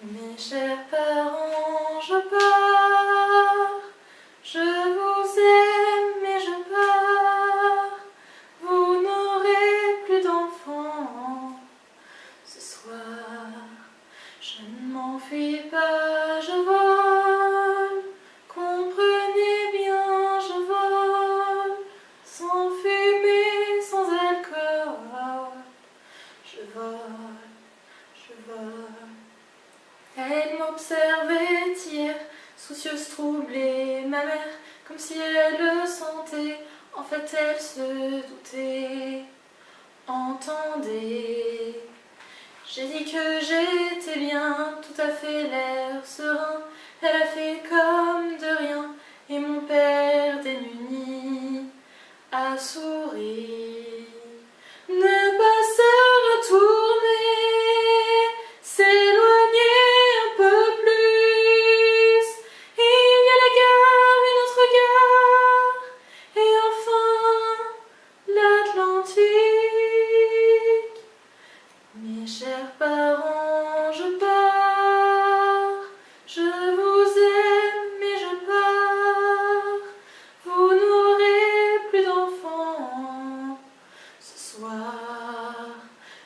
Mes chers parents, je pars, je vous aime mais je pars, vous n'aurez plus d'enfants ce soir. Je ne m'enfuis pas, je vole, comprenez bien, je vole, sans fumée, sans alcool, je vole, je vole. Elle m'observait hier, soucieuse, troublée, ma mère, comme si elle le sentait, en fait elle se doutait. Entendez, j'ai dit que j'étais bien, tout à fait l'air serein, elle a fait comme de rien, et mon père démuni a souri. Ne pas se retourner, s'éloigner un peu plus, il y a la gare, une autre gare, et enfin l'Atlantique. Mes chers parents, je pars, je vous aime mais je pars, vous n'aurez plus d'enfants ce soir.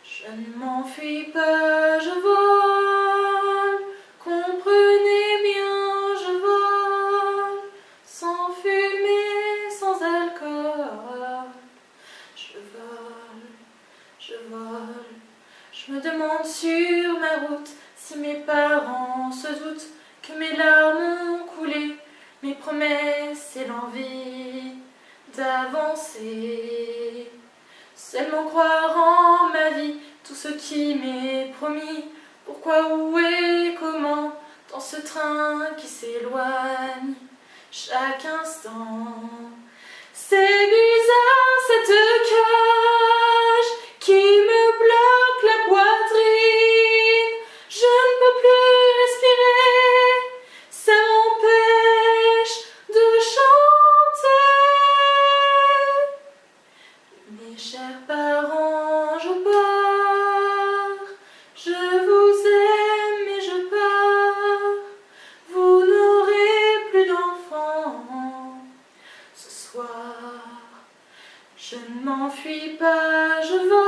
Je ne m'enfuis pas, je vole, comprenez bien, je vole, sans fumée, sans alcool, je vole, je vole. Je me demande sur ma route si mes parents se doutent que mes larmes ont coulé, mes promesses et l'envie d'avancer. Seulement croire en ma vie, tout ce qui m'est promis, pourquoi, où et comment, dans ce train qui s'éloigne chaque instant. C'est bizarre cette cage qui me bloque la poitrine, je ne peux plus respirer, ça m'empêche de chanter. Mes chers parents, je pars, je vous aime et je pars, vous n'aurez plus d'enfants ce soir. Je ne m'enfuis pas, je vole.